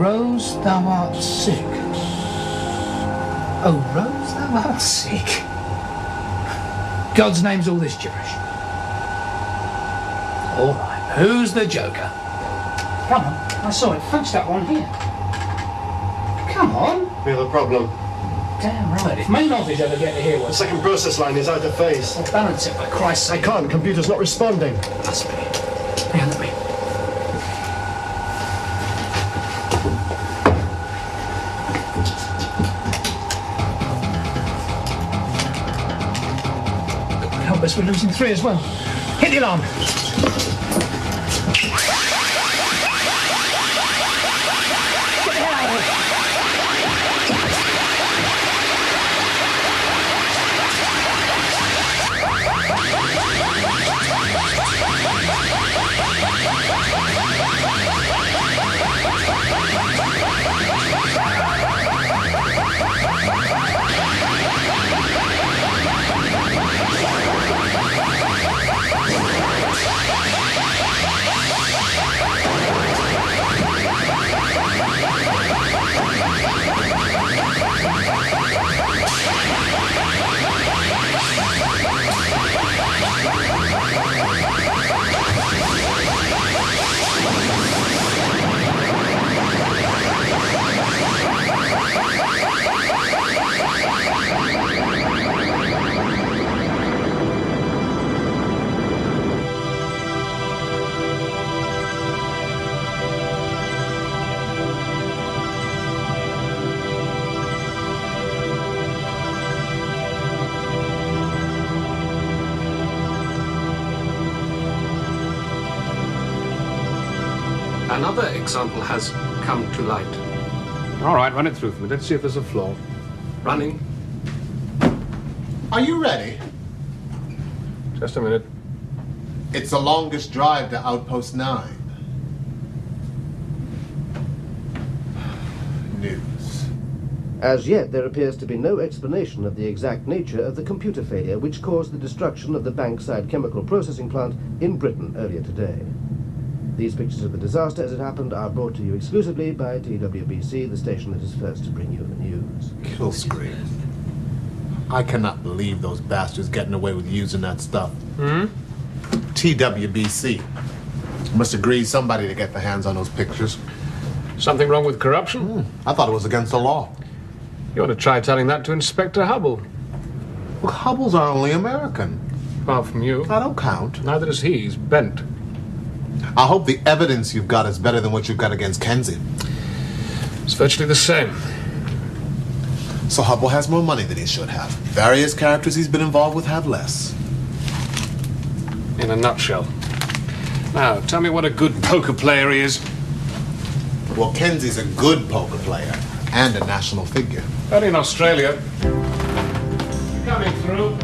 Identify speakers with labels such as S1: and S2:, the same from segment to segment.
S1: Rose, thou art sick. Oh, Rose, thou art sick. God's name's all this gibberish. All right, who's the Joker? Come on, I saw it. Punch that one here. Come on.
S2: We have a problem.
S1: Damn right. If main office ever get to hear
S2: The
S1: what's...
S2: second process line is out of phase.
S1: Well, balance it, for Christ's
S2: I
S1: sake.
S2: can't. Computer's not responding.
S1: Must be. Hand at me. Help us, we're losing 3 as well. Hit the alarm. Get the hell out of here.
S3: Another example has come to light.
S4: All right, run it through for me. Let's see if there's a flaw.
S3: Running.
S5: Are you ready?
S4: Just a minute.
S5: It's the longest drive to Outpost 9. News.
S6: As yet, there appears to be no explanation of the exact nature of the computer failure which caused the destruction of the Bankside chemical processing plant in Britain earlier today. These pictures of the disaster as it happened are brought to you exclusively by TWBC, the station that is first to bring you the news.
S5: Kill screen. I cannot believe those bastards getting away with using that stuff. TWBC. Must agree somebody to get their hands on those pictures.
S4: Something wrong with corruption?
S5: I thought it was against the law.
S4: You ought to try telling that to Inspector Hubble.
S5: Well, Hubble's are only American.
S4: Apart from you.
S5: I don't count.
S4: Neither is he. He's bent.
S5: I hope the evidence you've got is better than what you've got against Kenzy.
S4: It's virtually the same.
S5: So Hubble has more money than he should have. Various characters he's been involved with have less.
S4: In a nutshell. Now, tell me what a good poker player he is.
S5: Well, Kenzy's a good poker player and a national figure.
S4: Only in Australia. Coming through.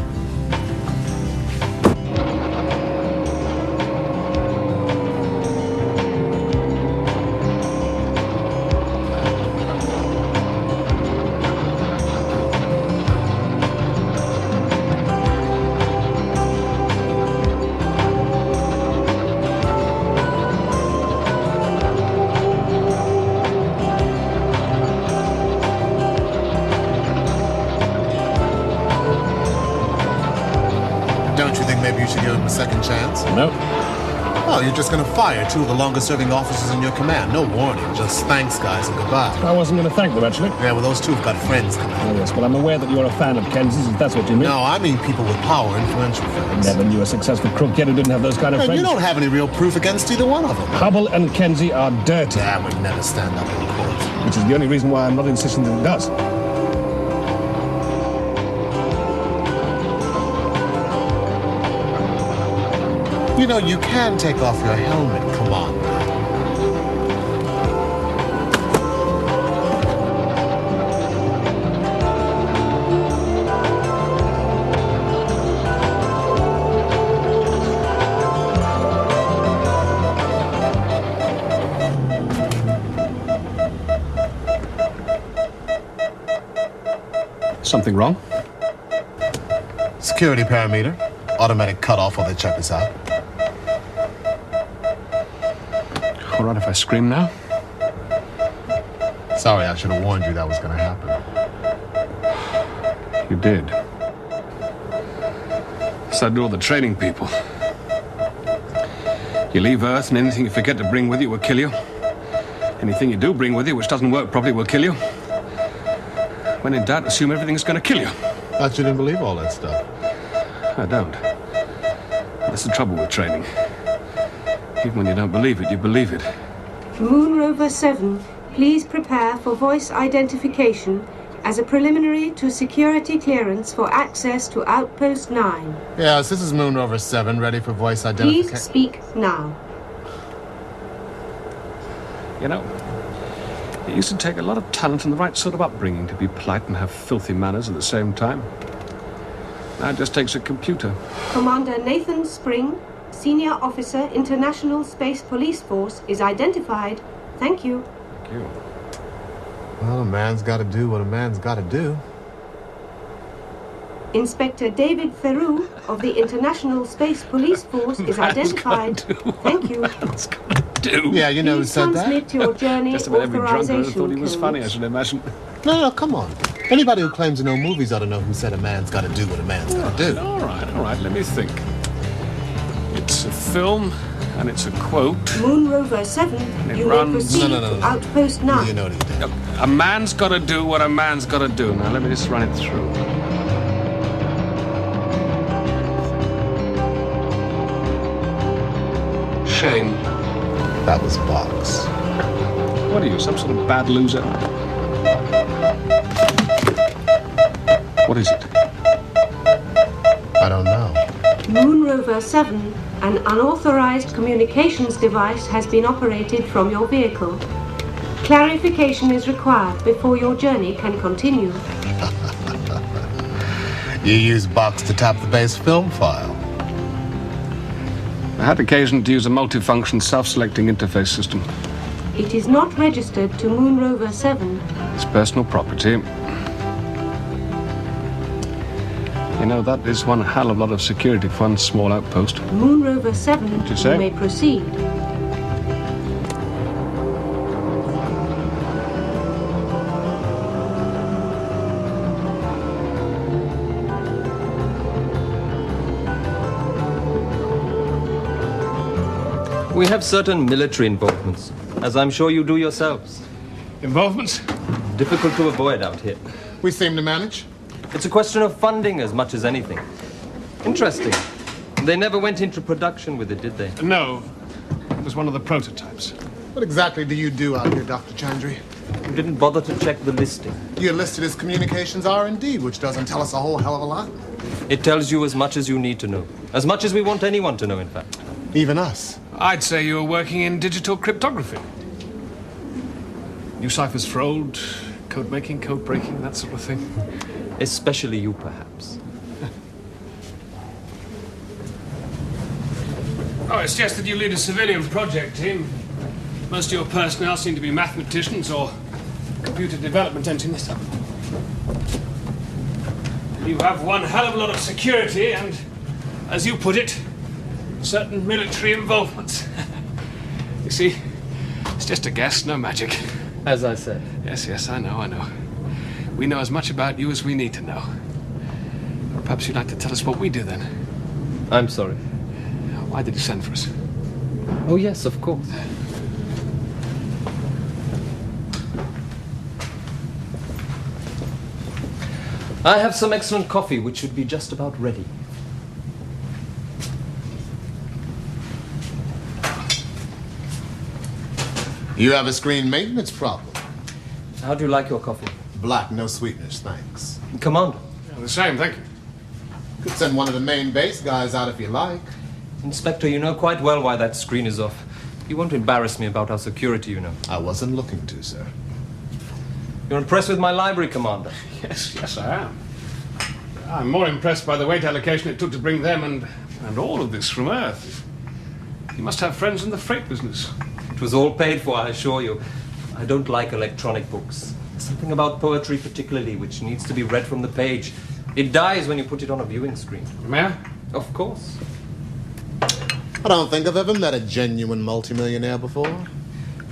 S5: Don't you think maybe you should give him a second chance?
S4: Nope.
S5: Oh, you're just gonna fire 2 of the longest-serving officers in your command. No warning, just thanks, guys, and goodbye.
S7: I wasn't going to thank them, actually.
S5: Yeah, well, those 2 have got friends coming.
S7: Oh, yes, well, I'm aware that you're a fan of Kenzy's, if that's what you mean.
S5: No, I mean people with power, influential friends.
S7: Never knew a successful crook yet who didn't have those kind of
S5: And
S7: friends.
S5: you don't have any real proof against either one of them.
S7: Hubble and Kenzy are dirty,
S5: That would never stand up in court.
S7: which is the only reason why I'm not insisting that it does.
S5: You know, you can take off your helmet. Come on.
S4: Something wrong?
S5: Security parameter. Automatic cutoff while they check us out.
S4: All right, if I scream now.
S5: Sorry, I should have warned you that was going to happen.
S4: You did. So do all the training people. You leave Earth and anything you forget to bring with you will kill you. Anything you do bring with you which doesn't work properly will kill you. When in doubt, assume everything's going to kill you.
S5: Thought you didn't believe all that stuff.
S4: I don't. That's the trouble with training. Even when you don't believe it, you believe it.
S8: Moon Rover 7, please prepare for voice identification as a preliminary to security clearance for access to Outpost 9.
S5: Yes, this is Moon Rover 7, ready for voice identification.
S8: Please speak now.
S4: You know, it used to take a lot of talent and the right sort of upbringing to be polite and have filthy manners at the same time. Now it just takes a computer.
S8: Commander Nathan Spring, Senior Officer, International Space Police Force, is identified. Thank you.
S4: Thank you.
S5: Well, a man's got to do what a man's got to do.
S8: Inspector David Theroux of the International Space Police Force is identified. Thank you.
S4: Do.
S5: Yeah, you know who
S8: Please
S5: said that?
S8: transmit your journey
S4: Just about every drunk
S8: authorization
S4: thought he was
S8: codes.
S4: funny, I should imagine.
S5: No, come on. Anybody who claims to know movies ought to know who said a man's got to do what a man's got to do.
S4: All right, let me think. It's a film, and it's a quote.
S8: Moon Rover 7,
S4: it
S8: you
S4: runs-
S8: may proceed
S5: No.
S8: to Outpost 9.
S5: You know what he did.
S4: A man's got to do what a man's got to do. Now, let me just run it through. Shane,
S5: That was Box.
S4: what are you, some sort of bad loser? What is it?
S5: I don't know.
S8: Moon Rover 7, an unauthorized communications device has been operated from your vehicle. Clarification is required before your journey can continue.
S5: You use Box to tap the base film file.
S4: I had occasion to use a multifunction self-selecting interface system.
S8: It is not registered to Moon Rover 7.
S4: It's personal property. You know, that is one hell of a lot of security for one small outpost.
S8: Moon Rover 7,
S4: you say?
S8: may proceed.
S9: We have certain military involvements, as I'm sure you do yourselves.
S4: Involvements?
S9: Difficult to avoid out here.
S5: We seem to manage.
S9: It's a question of funding as much as anything. Interesting. They never went into production with it, did they?
S4: No. It was one of the prototypes.
S5: What exactly do you do out here, Dr. Chandri?
S9: You didn't bother to check the listing.
S5: You're listed as communications R&D, which doesn't tell us a whole hell of a lot.
S9: It tells you as much as you need to know. As much as we want anyone to know, in fact.
S5: Even us.
S4: I'd say you were working in digital cryptography. New ciphers for old, code making, code breaking, that sort of thing.
S9: Especially you, perhaps.
S4: Oh, it's just that you lead a civilian project team. Most of your personnel seem to be mathematicians or computer development engineers. You have one hell of a lot of security and, as you put it, certain military involvements. You see, it's just a guess, no magic.
S9: As I said.
S4: Yes, I know. We know as much about you as we need to know. Or perhaps you'd like to tell us what we do then.
S9: I'm sorry.
S4: Why did you send for us?
S9: Oh, yes, of course. I have some excellent coffee, which should be just about ready.
S5: You have a screen maintenance problem.
S9: How do you like your coffee?
S5: Black, no sweeteners, thanks.
S9: Commander.
S4: The same, thank you.
S5: Could send one of the main base guys out if you like.
S9: Inspector, you know quite well why that screen is off. You won't embarrass me about our security, you know.
S5: I wasn't looking to, sir.
S9: You're impressed with my library, Commander?
S4: Yes, I am. I'm more impressed by the weight allocation it took to bring them and all of this from Earth. You must have friends in the freight business.
S9: It was all paid for, I assure you. I don't like electronic books. Something about poetry particularly, which needs to be read from the page. It dies when you put it on a viewing screen.
S4: May I?
S9: Of course.
S5: I don't think I've ever met a genuine multimillionaire before.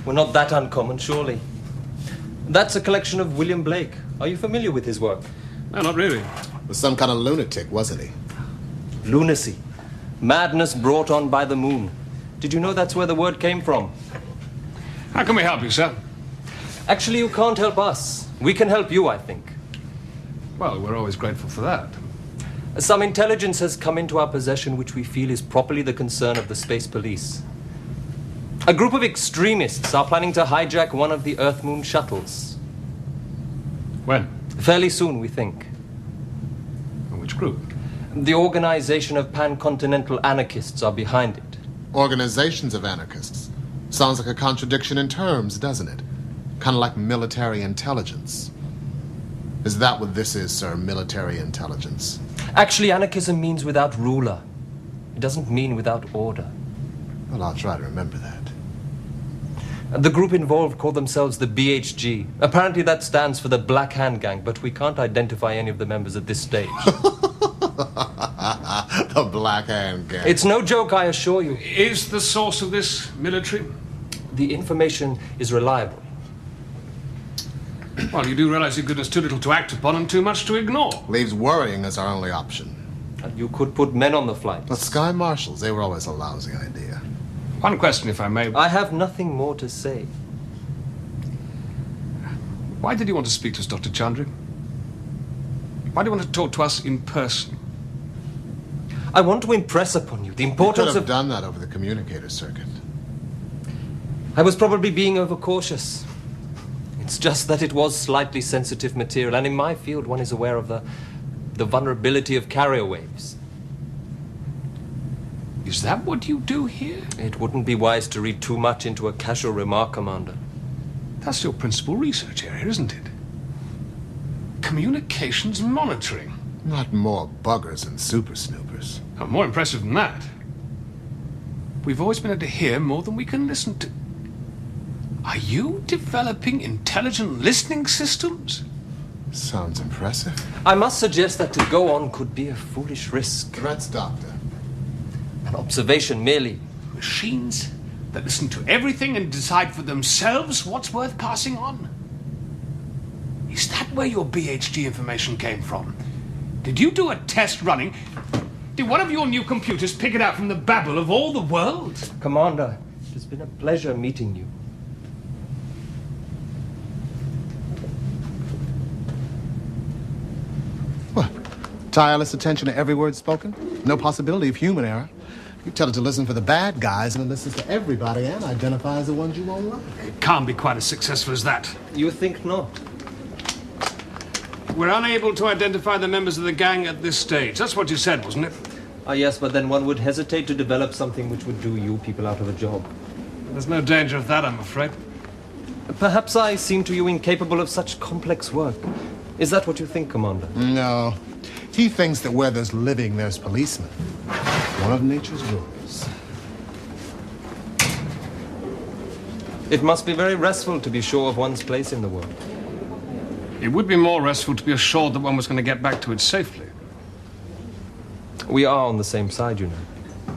S9: We're not that uncommon, surely. That's a collection of William Blake. Are you familiar with his work?
S4: No, not really.
S5: Was some kind of lunatic, wasn't he?
S9: Lunacy. Madness brought on by the moon. Did you know that's where the word came from?
S4: How can we help you, sir?
S9: Actually, you can't help us. We can help you, I think.
S4: Well, we're always grateful for that.
S9: Some intelligence has come into our possession which we feel is properly the concern of the space police. A group of extremists are planning to hijack one of the Earth-Moon shuttles.
S4: When?
S9: Fairly soon, we think.
S4: And which group?
S9: The Organization of Pan-Continental Anarchists are behind it.
S5: Organizations of anarchists. Sounds like a contradiction in terms, doesn't it? Kind of like military intelligence. Is that what this is, sir? Military intelligence?
S9: Actually, anarchism means without ruler. It doesn't mean without order.
S5: Well, I'll try to remember that.
S9: The group involved call themselves the BHG. Apparently that stands for the Black Hand Gang, but we can't identify any of the members at this stage.
S5: The Black Hand Gang.
S9: It's no joke, I assure you.
S4: Is the source of this military?
S9: The information is reliable.
S4: Well, you do realize you've given us too little to act upon and too much to ignore.
S5: Leaves worrying as our only option.
S9: You could put men on the flight.
S5: But Sky Marshals, they were always a lousy idea.
S4: One question, if I may.
S9: I have nothing more to say.
S4: Why did you want to speak to us, Dr. Chandra? Why do you want to talk to us in person?
S9: I want to impress upon you the
S5: You
S9: importance
S5: could have
S9: of...
S5: done that over the communicator circuit.
S9: I was probably being overcautious. It's just that it was slightly sensitive material, and in my field one is aware of the vulnerability of carrier waves.
S4: Is that what you do here?
S9: It wouldn't be wise to read too much into a casual remark, Commander.
S4: That's your principal research area, isn't it? Communications monitoring.
S5: Not more buggers and super snoopers.
S4: Oh, more impressive than that. We've always been able to hear more than we can listen to. Are you developing intelligent listening systems?
S5: Sounds impressive.
S9: I must suggest that to go on could be a foolish risk.
S5: Threats, Doctor.
S9: An observation merely.
S4: Machines that listen to everything and decide for themselves what's worth passing on? Is that where your BHG information came from? Did you do a test running? Did one of your new computers pick it out from the babble of all the world?
S9: Commander, it has been a pleasure meeting you.
S5: What? Tireless attention to every word spoken? No possibility of human error. You tell it to listen for the bad guys, and it listens to everybody and identifies the ones you won't like.
S4: It can't be quite as successful as that.
S9: You think not?
S4: We're unable to identify the members of the gang at this stage. That's what you said, wasn't it?
S9: Ah, yes, but then one would hesitate to develop something which would do you people out of a job.
S4: There's no danger of that, I'm afraid.
S9: Perhaps I seem to you incapable of such complex work. Is that what you think, Commander?
S5: No. He thinks that where there's living, there's policemen. One of nature's rules.
S9: It must be very restful to be sure of one's place in the world.
S4: It would be more restful to be assured that one was going to get back to it safely.
S9: We are on the same side, you know.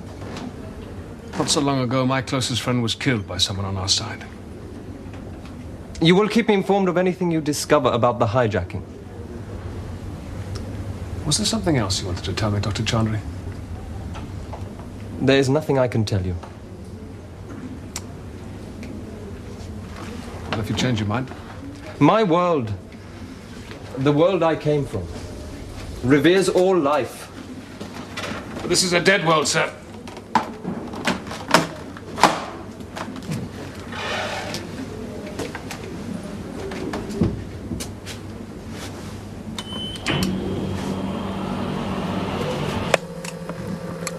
S4: Not so long ago, my closest friend was killed by someone on our side.
S9: You will keep me informed of anything you discover about the hijacking.
S4: Was there something else you wanted to tell me, Dr. Chandra?
S9: There is nothing I can tell you.
S4: Well, if you change your mind.
S9: My world, the world I came from, reveres all life.
S4: But this is a dead world, sir.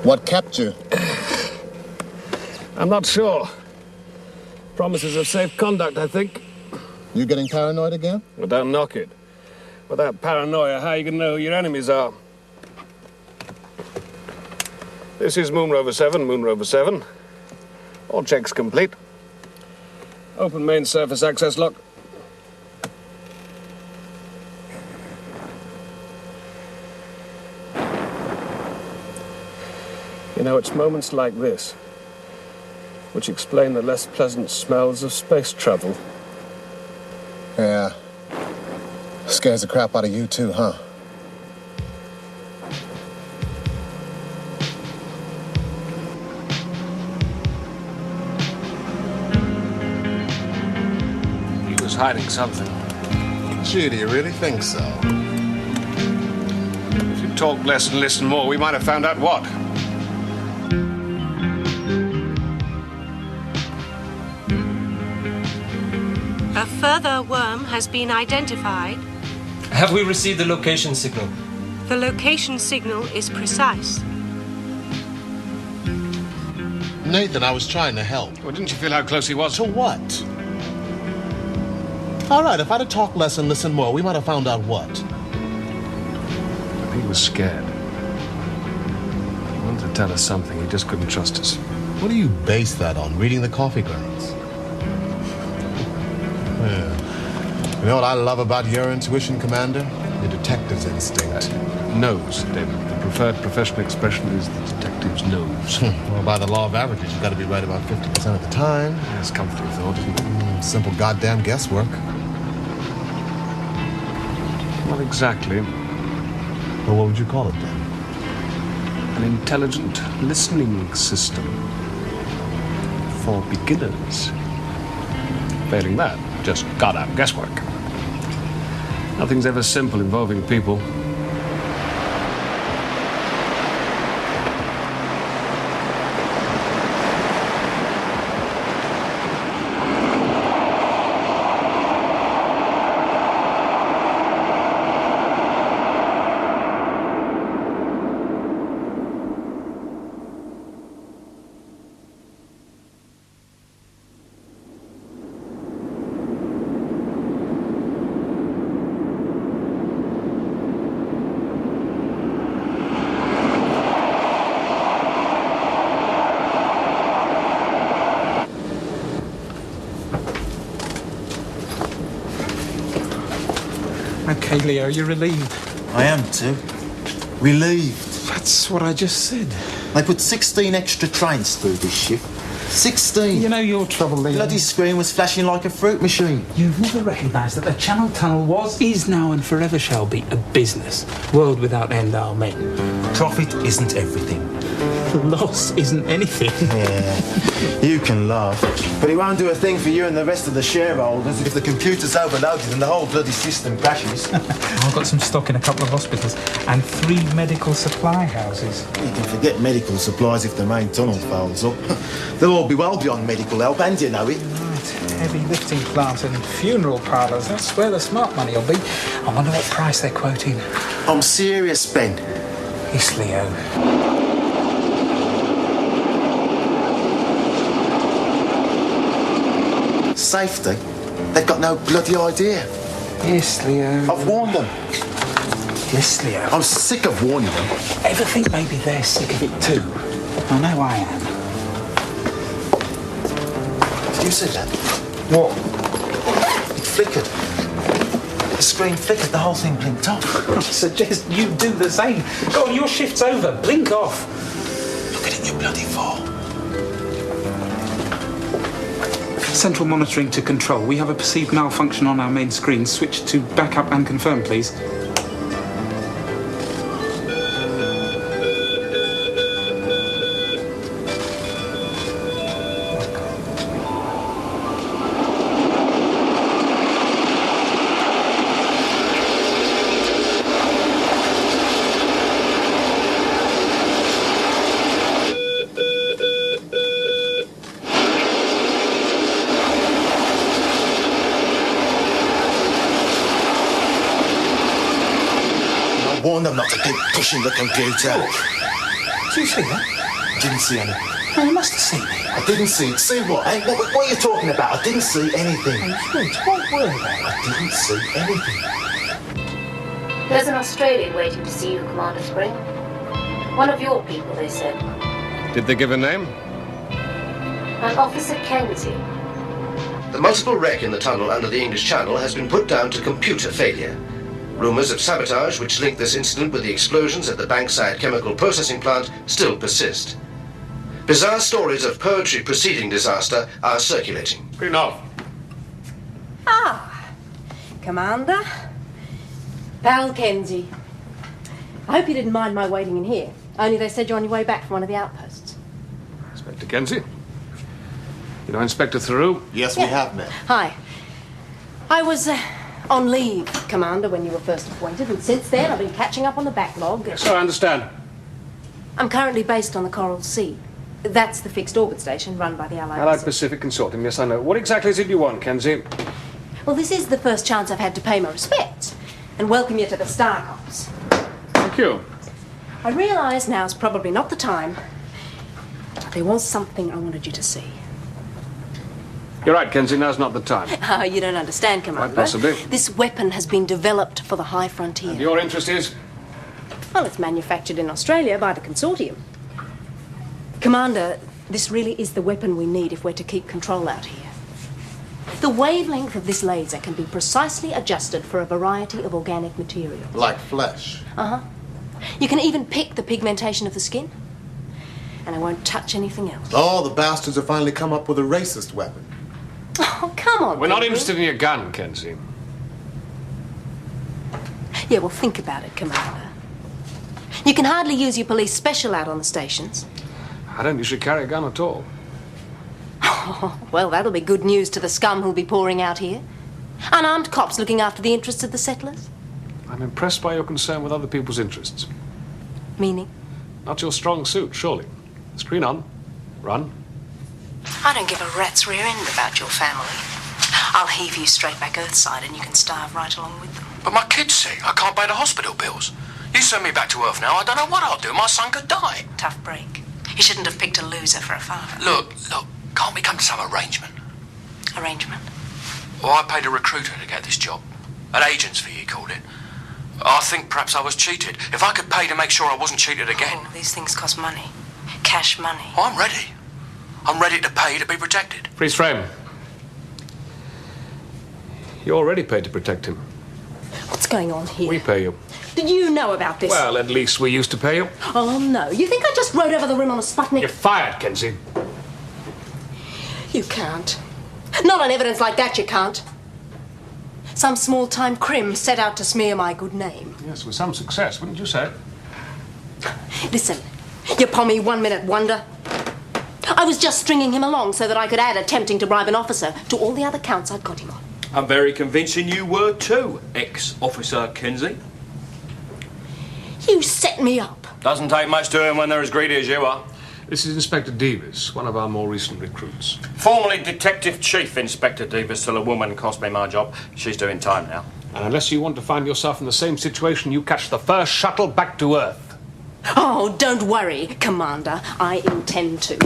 S5: What kept you?
S7: I'm not sure. Promises of safe conduct, I think.
S5: You getting paranoid again?
S7: Well, don't knock it. Without paranoia, how are you going to know who your enemies are? This is Moon Rover 7, Moon Rover 7. All checks complete. Open main surface access lock. You know, it's moments like this which explain the less pleasant smells of space travel.
S5: Yeah. Scares the crap out of you too, huh?
S7: He was hiding something.
S5: Gee, do you really think so?
S7: If you talked less and listened more, we might have found out what.
S8: A further worm has been identified.
S9: Have we received the location signal?
S8: The location signal is precise.
S5: Nathan, I was trying to help.
S7: Well, didn't you feel how close he was?
S5: To what? All right, if I'd have talked less and listened more, we might have found out what.
S7: He was scared. He wanted to tell us something. He just couldn't trust us.
S5: What do you base that on? Reading the coffee grounds? Yeah. You know what I love about your intuition, Commander? Your detective's instinct.
S7: Nose, David. The preferred professional expression is the detective's nose.
S5: Well, by the law of averages, you've got to be right about 50% of the time.
S7: That's comfortable thought, isn't it?
S5: Simple goddamn guesswork.
S7: Not exactly.
S5: Well, what would you call it then?
S7: An intelligent listening system for beginners. Failing that, just goddamn guesswork. Nothing's ever simple involving people.
S1: Okay, Leo, you're relieved.
S10: I am too. Relieved.
S1: That's what I just said.
S10: They put 16 extra trains through this shift. 16!
S1: You know your trouble, Leo.
S10: Bloody screen was flashing like a fruit machine.
S1: You've never recognised that the Channel Tunnel was, is now and forever shall be a business. World without end, amen.
S10: Profit isn't everything.
S1: Loss isn't anything.
S10: Yeah, you can laugh. But it won't do a thing for you and the rest of the shareholders if the computer's overloaded and the whole bloody system crashes.
S1: I've got some stock in a couple of hospitals and 3 medical supply houses.
S10: You can forget medical supplies if the main tunnel folds up. They'll all be well beyond medical help, and you know it.
S1: Right, heavy lifting plant and funeral parlours. That's where the smart money will be. I wonder what price they're quoting.
S10: I'm serious, Ben.
S1: Yes, Leo.
S10: Safety? They've got no bloody idea.
S1: Yes, Leo.
S10: I've warned them.
S1: Yes, Leo.
S10: I'm sick of warning them.
S1: Ever think maybe they're sick of it too? I know I am.
S10: Did you see that?
S1: What?
S10: It flickered. The screen flickered, the whole thing blinked off.
S1: I suggest you do the same. Go on, your shift's over. Blink off.
S10: Look at it in your bloody phone.
S1: Central monitoring to control. We have a perceived malfunction on our main screen. Switch to backup and confirm, please.
S10: Warn them not to keep pushing the computer.
S1: Did you see that?
S10: Didn't see anything.
S1: Oh, you must have seen it.
S10: I didn't see it. See what? Hey, what are you talking about? I didn't see anything.
S1: What were they?
S10: I didn't see anything.
S11: There's an Australian waiting to see you, Commander Spring. One of your people, they said.
S7: Did they give a name?
S11: An Officer Kenzy.
S12: The multiple wreck in the tunnel under the English Channel has been put down to computer failure. Rumours of sabotage which link this incident with the explosions at the Bankside chemical processing plant still persist. Bizarre stories of poetry preceding disaster are circulating.
S7: Green off.
S11: Ah,
S13: Commander. Pal Kenzy. I hope you didn't mind my waiting in here. Only they said you're on your way back from one of the outposts.
S7: Inspector Kenzy. You know Inspector Theroux?
S10: Yes, we have met.
S13: Hi. I was on leave, Commander, when you were first appointed, and since then I've been catching up on the backlog.
S7: Yes, I understand.
S13: I'm currently based on the Coral Sea. That's the fixed orbit station run by the Allied
S7: Pacific Consortium, yes, I know. What exactly is it you want, Kenzy?
S13: Well, this is the first chance I've had to pay my respects and welcome you to the Star Cops.
S7: Thank you.
S13: I realise now's probably not the time, but there was something I wanted you to see.
S7: You're right, Kenzy, now's not the time.
S13: Oh, you don't understand, Commander.
S7: Quite possibly.
S13: This weapon has been developed for the high frontier.
S7: And your interest is?
S13: Well, it's manufactured in Australia by the consortium. Commander, this really is the weapon we need if we're to keep control out here. The wavelength of this laser can be precisely adjusted for a variety of organic materials.
S5: Like flesh?
S13: Uh-huh. You can even pick the pigmentation of the skin. And I won't touch anything else.
S5: Oh, the bastards have finally come up with a racist weapon.
S13: Oh, come on,
S7: We're not
S13: David.
S7: interested in your gun, Kenzy.
S13: Yeah, well, think about it, Commander. You can hardly use your police special out on the stations.
S7: I don't usually carry a gun at all.
S13: Oh, well, that'll be good news to the scum who'll be pouring out here. Unarmed cops looking after the interests of the settlers.
S7: I'm impressed by your concern with other people's interests.
S13: Meaning?
S7: Not your strong suit, surely. Screen on. Run.
S13: I don't give a rat's rear end about your family. I'll heave you straight back earthside and you can starve right along with them.
S14: But my kid's sick. I can't pay the hospital bills. You send me back to Earth now, I don't know what I'll do. My son could die.
S13: Tough break. You shouldn't have picked a loser for a father.
S14: Look, can't we come to some arrangement?
S13: Arrangement?
S14: Well, I paid a recruiter to get this job. An agent's fee, he called it. I think perhaps I was cheated. If I could pay to make sure I wasn't cheated again...
S13: Oh, these things cost money. Cash money.
S14: Oh, I'm ready. I'm ready to pay to be protected.
S7: Freeze frame. You already paid to protect him.
S13: What's going on here?
S7: We pay you.
S13: Did you know about this?
S7: Well, at least we used to pay you.
S13: Oh, no. You think I just rode over the rim on a Sputnik?
S7: You're fired, Kenzy.
S13: You can't. Not on evidence like that, you can't. Some small-time crim set out to smear my good name.
S7: Yes, with some success, wouldn't you say?
S13: Listen, you pommy one-minute wonder. I was just stringing him along so that I could add attempting to bribe an officer to all the other counts I'd got him on.
S15: I'm very convincing you were too, ex-officer Kenzy.
S13: You set me up.
S15: Doesn't take much to him when they're as greedy as you are.
S7: This is Inspector Davis, one of our more recent recruits.
S15: Formerly Detective Chief Inspector Davis till a woman cost me my job. She's doing time now.
S7: And unless you want to find yourself in the same situation, you catch the first shuttle back to Earth.
S13: Oh, don't worry, Commander. I intend to.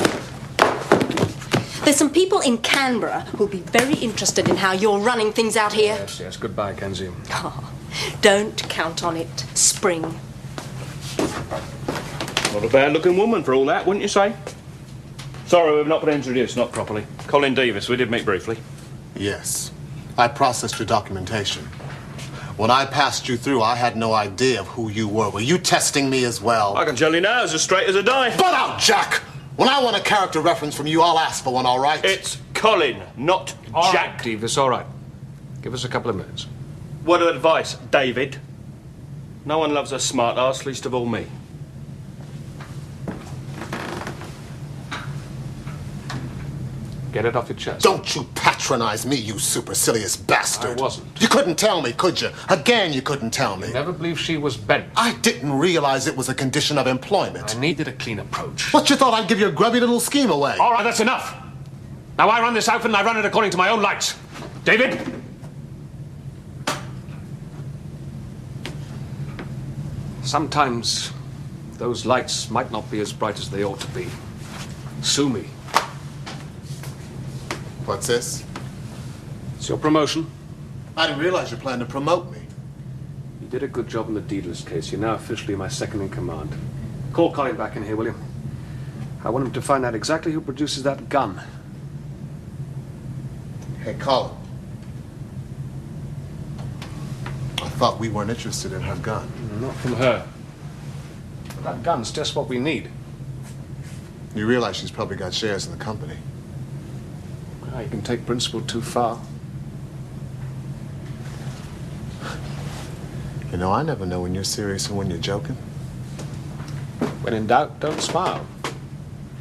S13: There's some people in Canberra who'll be very interested in how you're running things out here.
S7: Yes, yes. Goodbye, Kenzy.
S13: Oh, don't count on it, Spring.
S15: Not a bad-looking woman for all that, wouldn't you say? Sorry, we've not been introduced, not properly. Colin Davis, we did meet briefly.
S5: Yes. I processed your documentation. When I passed you through, I had no idea of who you were. Were you testing me as well?
S15: I can tell you now, as straight as a die.
S5: Butt out, Jack! When I want a character reference from you, I'll ask for one, all right?
S15: It's Colin, not
S7: All
S15: Jack.
S7: right, Davis, all right. Give us a couple of minutes.
S15: Word of advice, David. No one loves a smart ass, least of all me.
S7: Get it off your chest.
S5: Don't you patronize me, you supercilious bastard.
S7: I wasn't.
S5: You couldn't tell me, could you? Again, you couldn't tell me.
S7: Never believed she was bent.
S5: I didn't realize it was a condition of employment.
S7: I needed a clean approach.
S5: What, you thought I'd give your grubby little scheme away?
S7: All right, that's enough. Now I run this outfit and I run it according to my own lights. David? Sometimes those lights might not be as bright as they ought to be. Sue me.
S5: What's this?
S7: It's your promotion.
S5: I didn't realize you planned to promote me.
S7: You did a good job in the Deedless case. You're now officially my second in command. Call Colin back in here, will you? I want him to find out exactly who produces that gun.
S5: Hey, Colin. I thought we weren't interested in her gun.
S7: Not from her. But that gun's just what we need.
S5: You realize she's probably got shares in the company.
S7: Well, you can take principle too far.
S5: You know, I never know when you're serious and when you're joking.
S7: When in doubt, don't smile.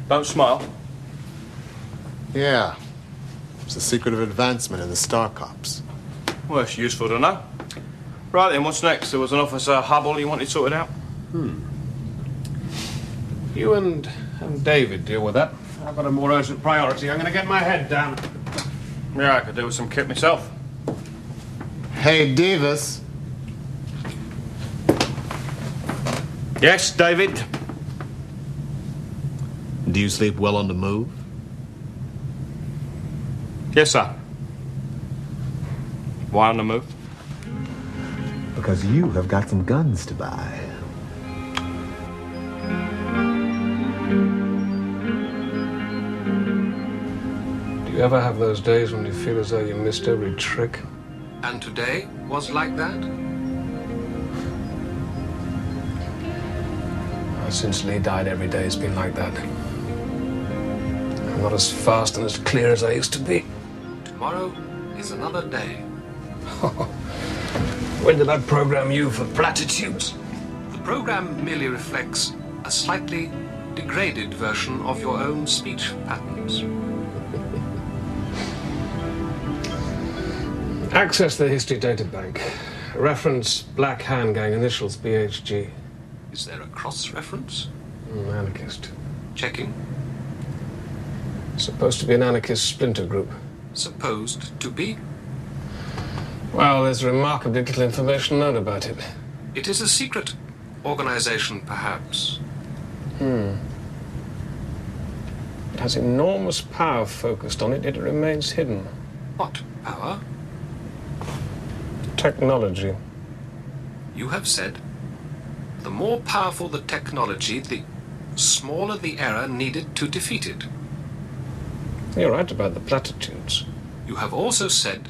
S7: Don't smile?
S5: Yeah. It's the secret of advancement in the Star Cops.
S15: Well, it's useful to know. Right then, what's next? There was an Officer Hubble you wanted sorted out?
S4: You and David deal with that. I've got a more urgent priority. I'm going to get my head down.
S15: Yeah, I could do with some kit myself.
S5: Hey, Davis.
S15: Yes, David?
S5: Do you sleep well on the move?
S15: Yes, sir. Why on the move?
S10: Because you have got some guns to buy.
S7: Do you ever have those days when you feel as though you missed every trick?
S3: And today was like that?
S7: Since Lee died, every day has been like that. I'm not as fast and as clear as I used to be.
S3: Tomorrow is another day.
S7: When did I program you for platitudes?
S3: The program merely reflects a slightly degraded version of your own speech patterns.
S7: Access the history databank. Reference Black Hand Gang, initials BHG.
S3: Is there a cross-reference?
S7: Anarchist.
S3: Checking.
S7: Supposed to be an anarchist splinter group.
S3: Supposed to be?
S7: Well, there's remarkably little information known about it.
S3: It is a secret organization, perhaps.
S7: It has enormous power focused on it, yet it remains hidden.
S3: What power?
S7: Technology.
S3: You have said, the more powerful the technology, the smaller the error needed to defeat it.
S7: You're right about the platitudes.
S3: You have also said,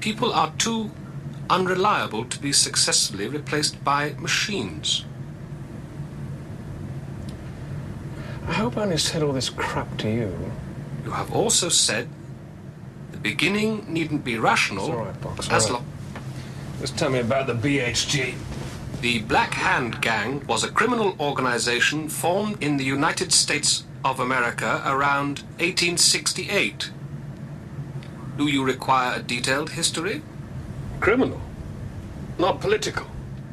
S3: people are too unreliable to be successfully replaced by machines.
S7: I hope I only said all this crap to you.
S3: You have also said, the beginning needn't be rational.
S7: It's all right, Box.
S3: As
S7: All right.
S3: long.
S7: Just tell me about the BHG.
S3: The Black Hand Gang was a criminal organization formed in the United States of America around 1868. Do you require a detailed history?
S7: Criminal, not political.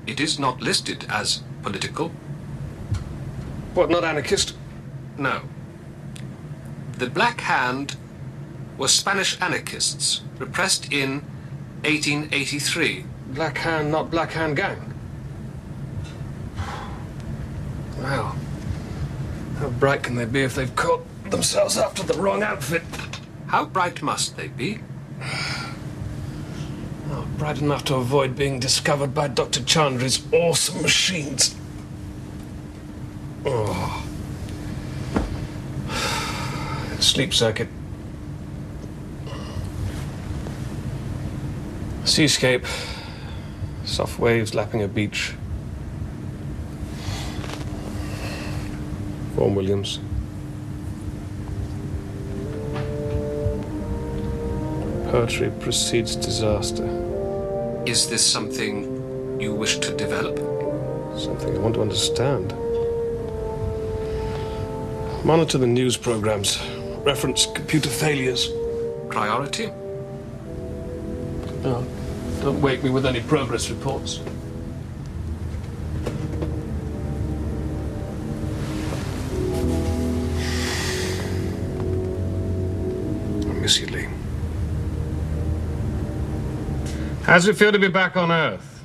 S3: It is not listed as political.
S7: What, not anarchist?
S3: No. The Black Hand were Spanish anarchists, repressed in 1883.
S7: Black Hand, not Black Hand Gang. Well, how bright can they be if they've caught themselves after the wrong outfit?
S3: How bright must they be?
S7: Oh, bright enough to avoid being discovered by Dr. Chandri's awesome machines. Oh. Sleep circuit. Seascape. Soft waves lapping a beach. Vaughan Williams. Poetry precedes disaster.
S3: Is this something you wish to develop?
S7: Something I want to understand. Monitor the news programs. Reference computer failures.
S3: Priority?
S7: No, don't wake me with any progress reports. I miss you, Lee. How does it feel to be back on Earth?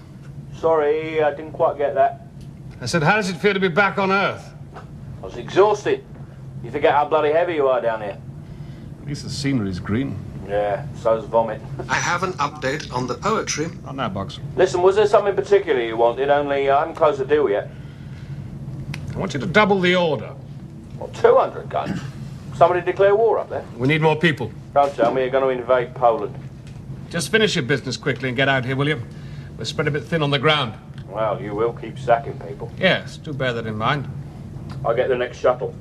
S15: Sorry, I didn't quite get that.
S7: I said, how does it feel to be back on Earth?
S15: I was exhausted. You forget how bloody heavy you are down here.
S7: At least the scenery's green.
S15: Yeah, so's vomit.
S3: I have an update on the poetry.
S7: On that box.
S15: Listen, was there something particular you wanted, only I haven't closed the deal yet?
S7: I want you to double the order.
S15: Well, 200 guns. Somebody declare war up there?
S7: We need more people.
S15: Don't tell me you're going to invade Poland.
S7: Just finish your business quickly and get out here, will you? We're spread a bit thin on the ground.
S15: Well, you will keep sacking people.
S7: Yes, do bear that in mind.
S15: I'll get the next shuttle.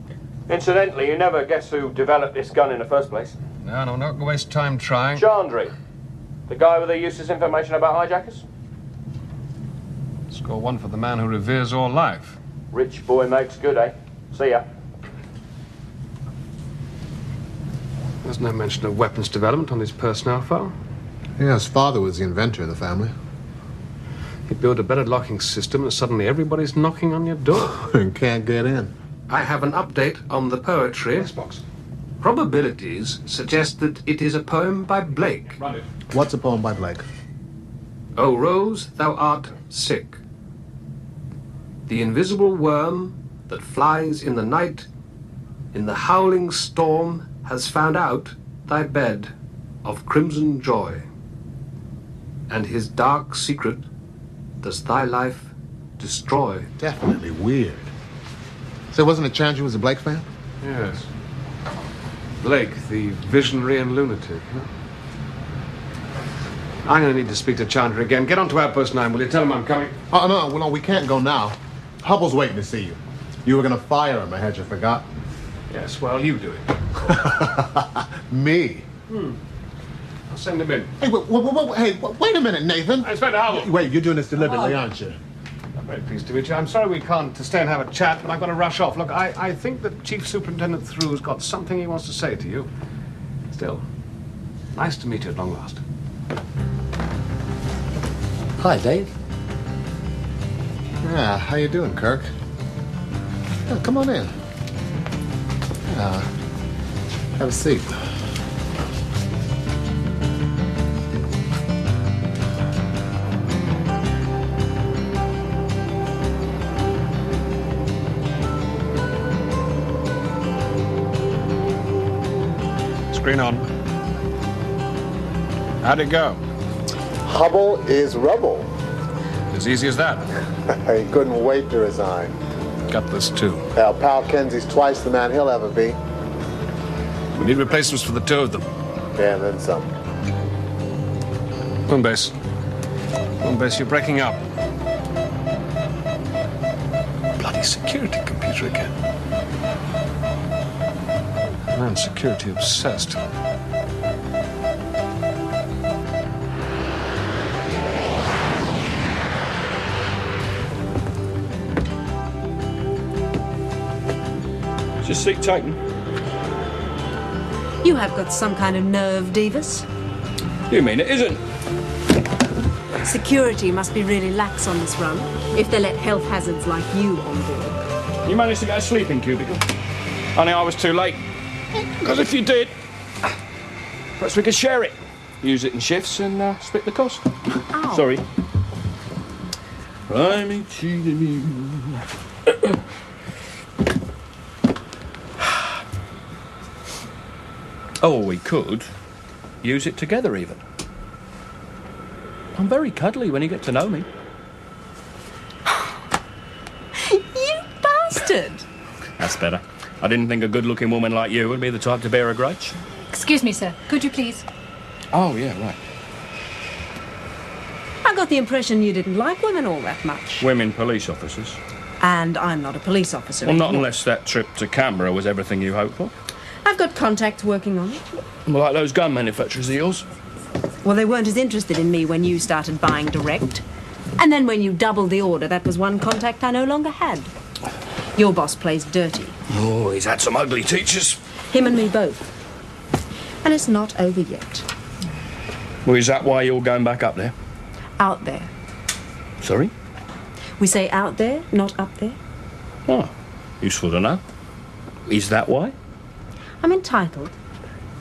S15: Incidentally, you never guess who developed this gun in the first place?
S7: No, don't waste time trying.
S15: Chandri. The guy with the useless information about hijackers?
S7: Score one for the man who reveres all life.
S15: Rich boy makes good, eh? See ya.
S7: There's no mention of weapons development on his personnel file.
S5: Yeah, his father was the inventor of the family.
S7: He built a better locking system and suddenly everybody's knocking on your door.
S5: And can't get in.
S3: I have an update on the poetry.
S7: Yes, box.
S3: Probabilities suggest that it is a poem by Blake.
S7: Run it.
S5: What's a poem by Blake?
S3: O Rose, thou art sick. The invisible worm that flies in the night, in the howling storm, has found out thy bed of crimson joy, and his dark secret does thy life destroy.
S5: Definitely weird. So it wasn't a chance you was a Blake fan?
S7: Yes. Blake, the visionary and lunatic. Huh? I'm going to need to speak to Chandler again. Get on to Outpost 9, will you? Tell him I'm coming.
S5: Oh, no, well, no, we can't go now. Hubble's waiting to see you. You were going to fire him, I had you forgot.
S7: Yes, well, you do it.
S5: Me?
S7: I'll send him in.
S5: Hey, wait a minute, Nathan.
S7: Inspector Hubble.
S5: Wait, you're doing this deliberately, aren't you?
S7: I'm very pleased to meet you. I'm sorry we can't stay and have a chat, but I've got to rush off. Look, I think that Chief Superintendent Thru's got something he wants to say to you. Still, nice to meet you at long last.
S9: Hi, Dave.
S5: Yeah, how you doing, Kirk? Yeah, come on in. Have a seat.
S7: Screen on. How'd it go?
S16: Hubble is rubble.
S7: As easy as that.
S16: He couldn't wait to resign.
S7: Got this too.
S16: Our pal Kenzy's twice the man he'll ever be.
S7: We need replacements for the two of them.
S16: Yeah, and then some.
S7: Moonbase. Moonbase, you're breaking up. Bloody security computer again. Man, security obsessed.
S15: Is this seat taken?
S13: You have got some kind of nerve, Davis.
S15: You mean it isn't?
S13: Security must be really lax on this run, if they let health hazards like you on board.
S15: You managed to get a sleeping cubicle? Only I was too late. Because if you did, perhaps we could share it. Use it in shifts and split the cost.
S13: Ow.
S15: Sorry. I'm cheating you. Oh, we could use it together even. I'm very cuddly when you get to know me.
S13: You bastard!
S15: That's better. I didn't think a good-looking woman like you would be the type to bear a grudge.
S17: Excuse me, sir. Could you please?
S15: Oh, yeah, right.
S13: I got the impression you didn't like women all that much.
S15: Women police officers.
S13: And I'm not a police officer
S15: Well, not
S13: anymore.
S15: unless that trip to Canberra was everything you hoped for.
S13: I've got contacts working on it.
S15: Well, like those gun manufacturers of yours.
S13: Well, they weren't as interested in me when you started buying direct. And then when you doubled the order, that was one contact I no longer had. Your boss plays dirty.
S15: Oh, he's had some ugly teachers.
S13: Him and me both. And it's not over yet.
S15: Well, is that why you're going back up there?
S13: Out there.
S15: Sorry?
S13: We say out there, not up there.
S15: Oh, useful to know. Is that why?
S13: I'm entitled.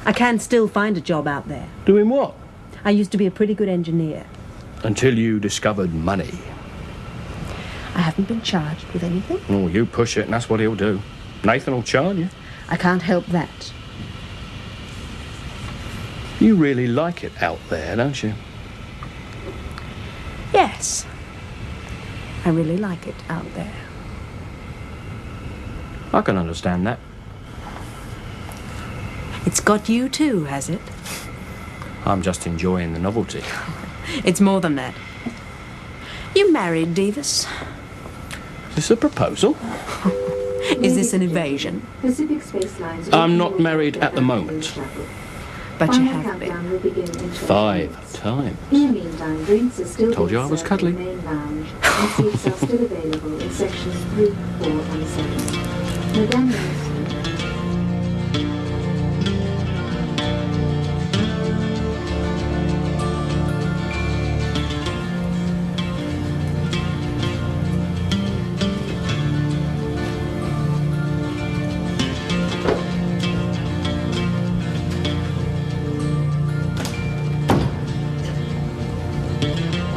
S13: I can still find a job out there.
S15: Doing what?
S13: I used to be a pretty good engineer.
S15: Until you discovered money.
S13: I haven't been charged with anything.
S15: Oh, you push it and that's what he'll do. Nathan will charge you.
S13: I can't help that.
S15: You really like it out there, don't you?
S13: Yes. I really like it out there.
S15: I can understand that.
S13: It's got you too, has it?
S15: I'm just enjoying the novelty.
S13: It's more than that. You married, Davis?
S15: Is this a proposal?
S13: Is this an evasion?
S15: I'm not married at the moment.
S18: But you have been.
S15: 5 times.
S11: In the meantime, drinks are still
S15: Told you I was
S11: served in
S15: cuddly.
S11: the main lounge, and seats are still available in sections 3, 4, and 7. Madame Nelson.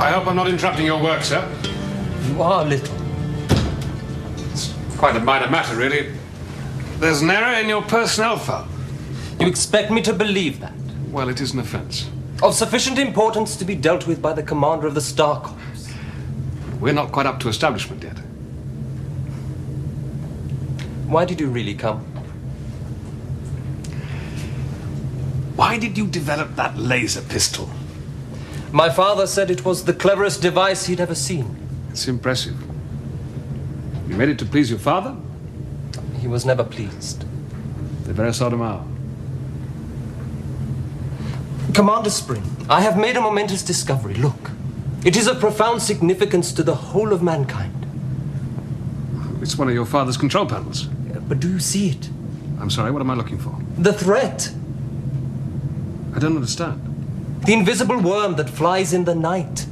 S7: I hope I'm not interrupting your work, sir.
S9: You are little.
S7: It's quite a minor matter, really. There's an error in your personnel file.
S9: You expect me to believe that?
S7: Well, it is an offence.
S9: Of sufficient importance to be dealt with by the commander of the Star Corps.
S7: We're not quite up to establishment yet.
S9: Why did you really come?
S7: Why did you develop that laser pistol?
S9: My father said it was the cleverest device he'd ever seen.
S7: It's impressive. You made it to please your father?
S9: He was never pleased.
S7: They very seldom are.
S9: Commander Spring, I have made a momentous discovery. Look, it is of profound significance to the whole of mankind.
S7: It's one of your father's control panels.
S9: But do you see it?
S7: I'm sorry, what am I looking for?
S9: The threat.
S7: I don't understand.
S9: The invisible worm that flies in the night.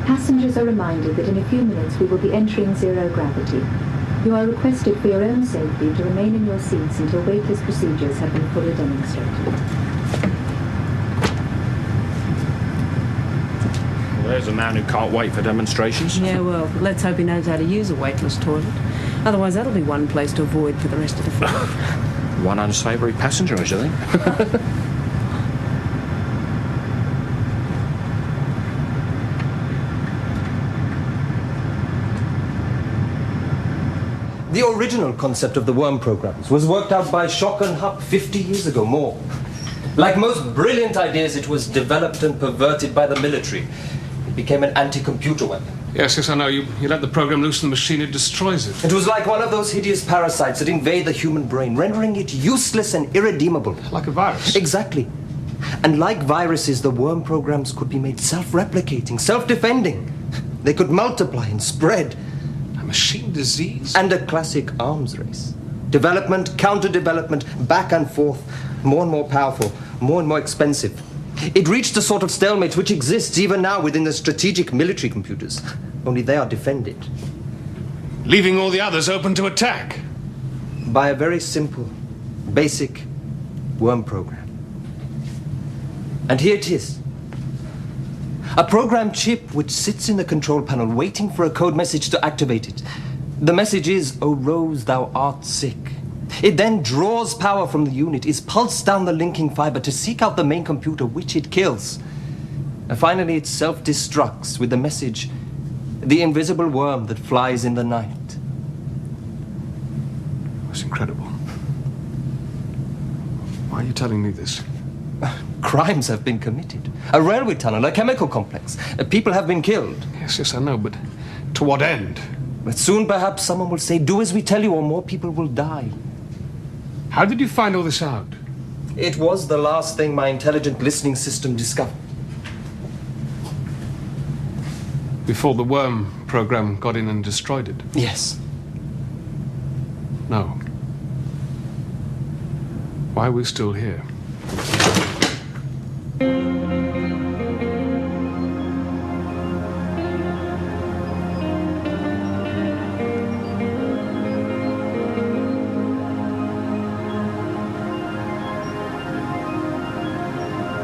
S11: Passengers are reminded that in a few minutes we will be entering zero gravity. You are requested for your own safety to remain in your seats until weightless procedures have been fully demonstrated.
S15: Well, there's a man who can't wait for demonstrations.
S18: Yeah, well, let's hope he knows how to use a weightless toilet. Otherwise, that'll be one place to avoid for the rest of the flight.
S15: One unsavoury passenger, I should think.
S9: The original concept of the worm programs was worked out by Schock and Hupp 50 years ago, more. Like most brilliant ideas, it was developed and perverted by the military. It became an anti-computer weapon.
S7: Yes, I know. You let the program loose in the machine, it destroys it.
S9: It was like one of those hideous parasites that invade the human brain, rendering it useless and irredeemable.
S7: Like a virus?
S9: Exactly. And like viruses, the worm programs could be made self-replicating, self-defending. They could multiply and spread.
S7: A machine disease?
S9: And a classic arms race. Development, counter-development, back and forth. More and more powerful, more and more expensive. It reached a sort of stalemate which exists even now within the strategic military computers. Only they are defended.
S7: Leaving all the others open to attack.
S9: By a very simple, basic worm program. And here it is. A program chip which sits in the control panel waiting for a code message to activate it. The message is, "O Rose, thou art sick." It then draws power from the unit, is pulsed down the linking fiber to seek out the main computer, which it kills. And finally, it self-destructs with the message, "The invisible worm that flies in the night."
S7: That's incredible. Why are you telling me this?
S9: Crimes have been committed. A railway tunnel, a chemical complex. People have been killed.
S7: Yes, I know, but to what end?
S9: But soon perhaps someone will say, "Do as we tell you," or more people will die.
S7: How did you find all this out?
S9: It was the last thing my intelligent listening system discovered.
S7: Before the worm program got in and destroyed it?
S9: Yes.
S7: No. Why are we still here?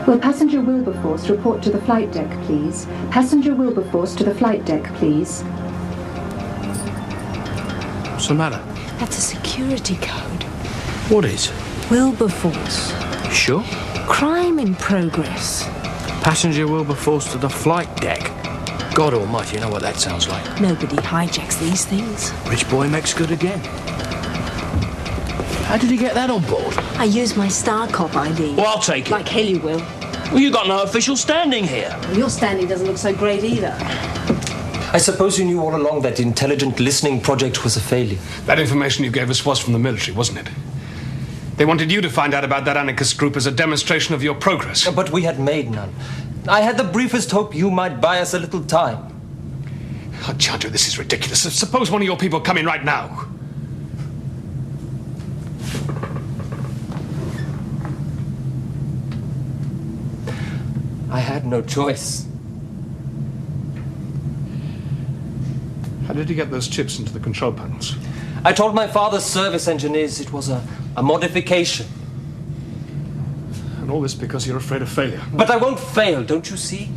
S11: Will Passenger Wilberforce report to the flight deck, please? Passenger Wilberforce to the flight deck, please.
S15: What's the matter?
S18: That's a security code.
S15: What is?
S18: Wilberforce.
S15: You sure?
S18: Crime in progress.
S15: Passenger Wilberforce to the flight deck. God almighty, you know what that sounds like.
S18: Nobody hijacks these things.
S15: Rich boy makes good again. How did he get that on board?
S18: I use my StarCop ID.
S15: Well, I'll take it.
S18: Like hell you will.
S15: Well, you got no official standing here.
S18: Well, your standing doesn't look so great either.
S9: I suppose you knew all along that the intelligent listening project was a failure.
S4: That information you gave us was from the military, wasn't it? They wanted you to find out about that anarchist group as a demonstration of your progress.
S9: But we had made none. I had the briefest hope you might buy us a little time.
S4: Oh, Chandra, this is ridiculous. Suppose one of your people come in right now.
S9: I had no choice.
S4: How did you get those chips into the control panels?
S9: I told my father's service engineers it was a modification.
S4: And all this because you're afraid of failure.
S9: But I won't fail, don't you see?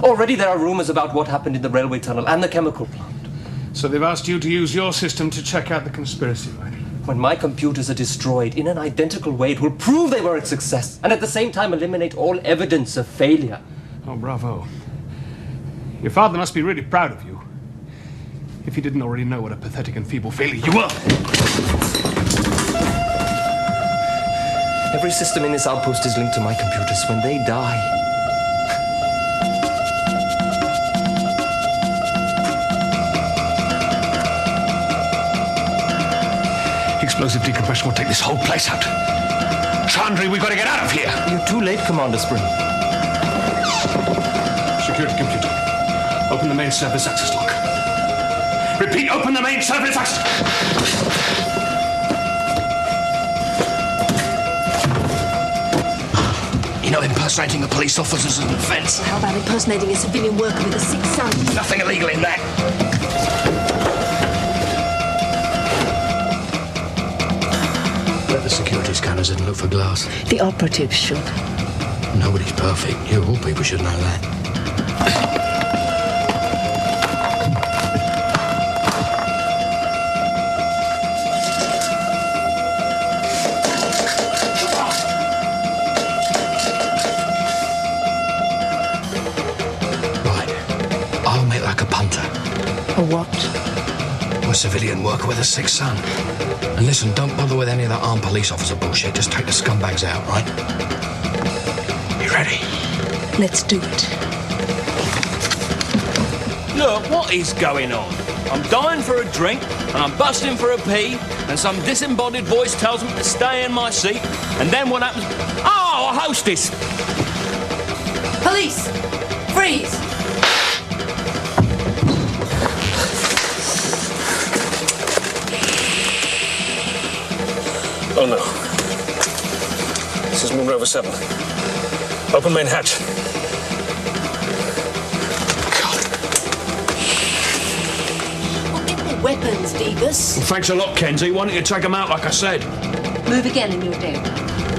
S9: Already there are rumors about what happened in the railway tunnel and the chemical plant.
S4: So they've asked you to use your system to check out the conspiracy, right?
S9: When my computers are destroyed in an identical way, it will prove they were a success and at the same time eliminate all evidence of failure.
S4: Oh, bravo. Your father must be really proud of you. If he didn't already know what a pathetic and feeble failure you were.
S9: Every system in this outpost is linked to my computers. When they die...
S4: Explosive decompression will take this whole place out. Chandri, we've got to get out of here.
S9: You're too late, Commander Spring.
S4: Security computer. Open the main service access lock. Repeat, open the main service access...
S14: You're not impersonating a police officer as an offence.
S13: How about impersonating a civilian worker with a sick son?
S14: Nothing illegal in that. Let the security scanners in and look for glass.
S18: The operatives should.
S14: Nobody's perfect. You, all people, should know that.
S18: A what?
S14: A civilian worker with a sick son. And listen, don't bother with any of that armed police officer bullshit. Just take the scumbags out, right? You ready?
S18: Let's do it.
S15: Look, what is going on? I'm dying for a drink, and I'm busting for a pee, and some disembodied voice tells me to stay in my seat, and then what happens? Oh, a hostess!
S13: Police! Freeze!
S3: Oh no. This is Moon Rover 7. Open main hatch.
S13: Well, get their weapons, Davis.
S15: Well, thanks a lot, Kenzy. Why don't you take them out like I said?
S13: Move again and you're dead.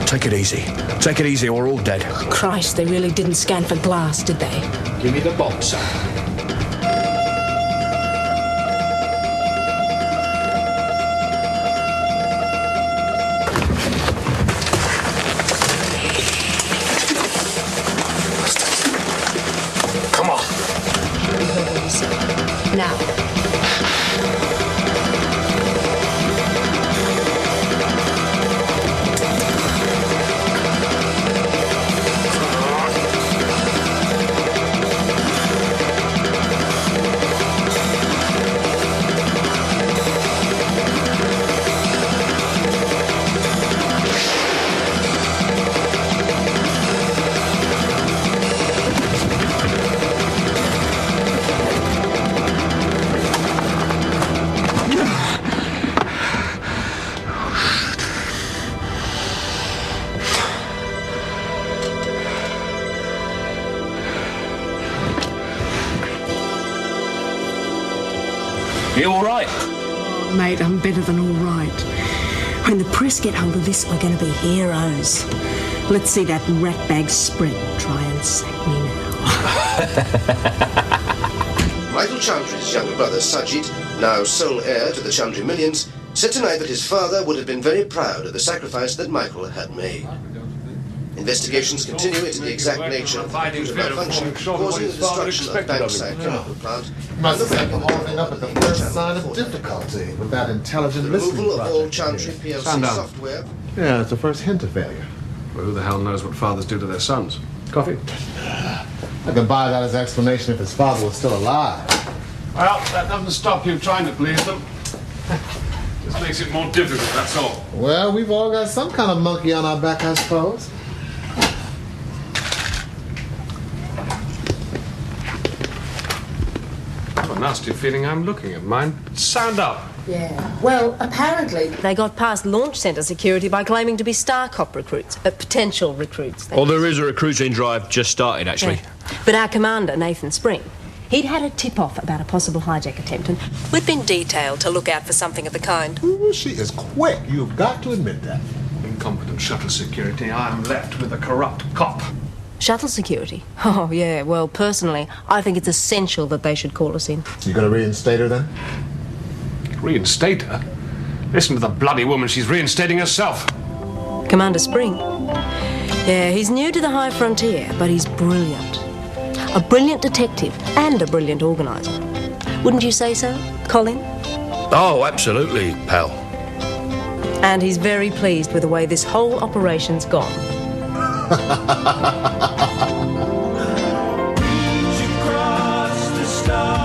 S14: Take it easy. Take it easy or we're all dead.
S18: Christ, they really didn't scan for glass, did they?
S4: Give me the boxer.
S18: Now.
S15: You all right?
S18: Oh, mate, I'm better than all right. When the press get hold of this, we're going to be heroes. Let's see that ratbag Spring try and sack me now.
S12: Michael Chandri's younger brother Sajid, now sole heir to the Chandri millions, said tonight that his father would have been very proud of the sacrifice that Michael had made. Investigations continue into the exact nature of the computer malfunction causing the destruction of Bankside chemical plant.
S5: Must have been holding up at the first sign of difficulty with that intelligent listening
S12: removal of all
S5: project.
S12: Chandri PLC software.
S5: Yeah, it's the first hint of failure.
S7: Well, who the hell knows what fathers do to their sons? Coffee?
S5: I could buy that as explanation if his father was still alive.
S7: Well, that doesn't stop you trying to please them. Just makes it more difficult, that's all.
S5: Well, we've all got some kind of monkey on our back, I suppose.
S7: I have a nasty feeling I'm looking at mine. Sound up.
S13: Yeah. Well, apparently they got past launch centre security by claiming to be Star Cop recruits, potential recruits.
S15: Well, there is a recruiting drive just started, actually.
S13: Yeah. But our commander, Nathan Spring, he'd had a tip-off about a possible hijack attempt, and we'd been detailed to look out for something of the kind.
S5: Ooh, she is quick. You've got to admit that.
S7: Incompetent shuttle security. I am left with a corrupt cop.
S13: Shuttle security? Oh, yeah. Well, personally, I think it's essential that they should call us in.
S5: You gonna reinstate her then?
S7: Reinstate her? Listen to the bloody woman. She's reinstating herself.
S13: Commander Spring? Yeah, he's new to the high frontier, but he's brilliant. A brilliant detective and a brilliant organiser. Wouldn't you say so, Colin?
S14: Oh, absolutely, pal.
S13: And he's very pleased with the way this whole operation's gone.
S19: Cross the stars.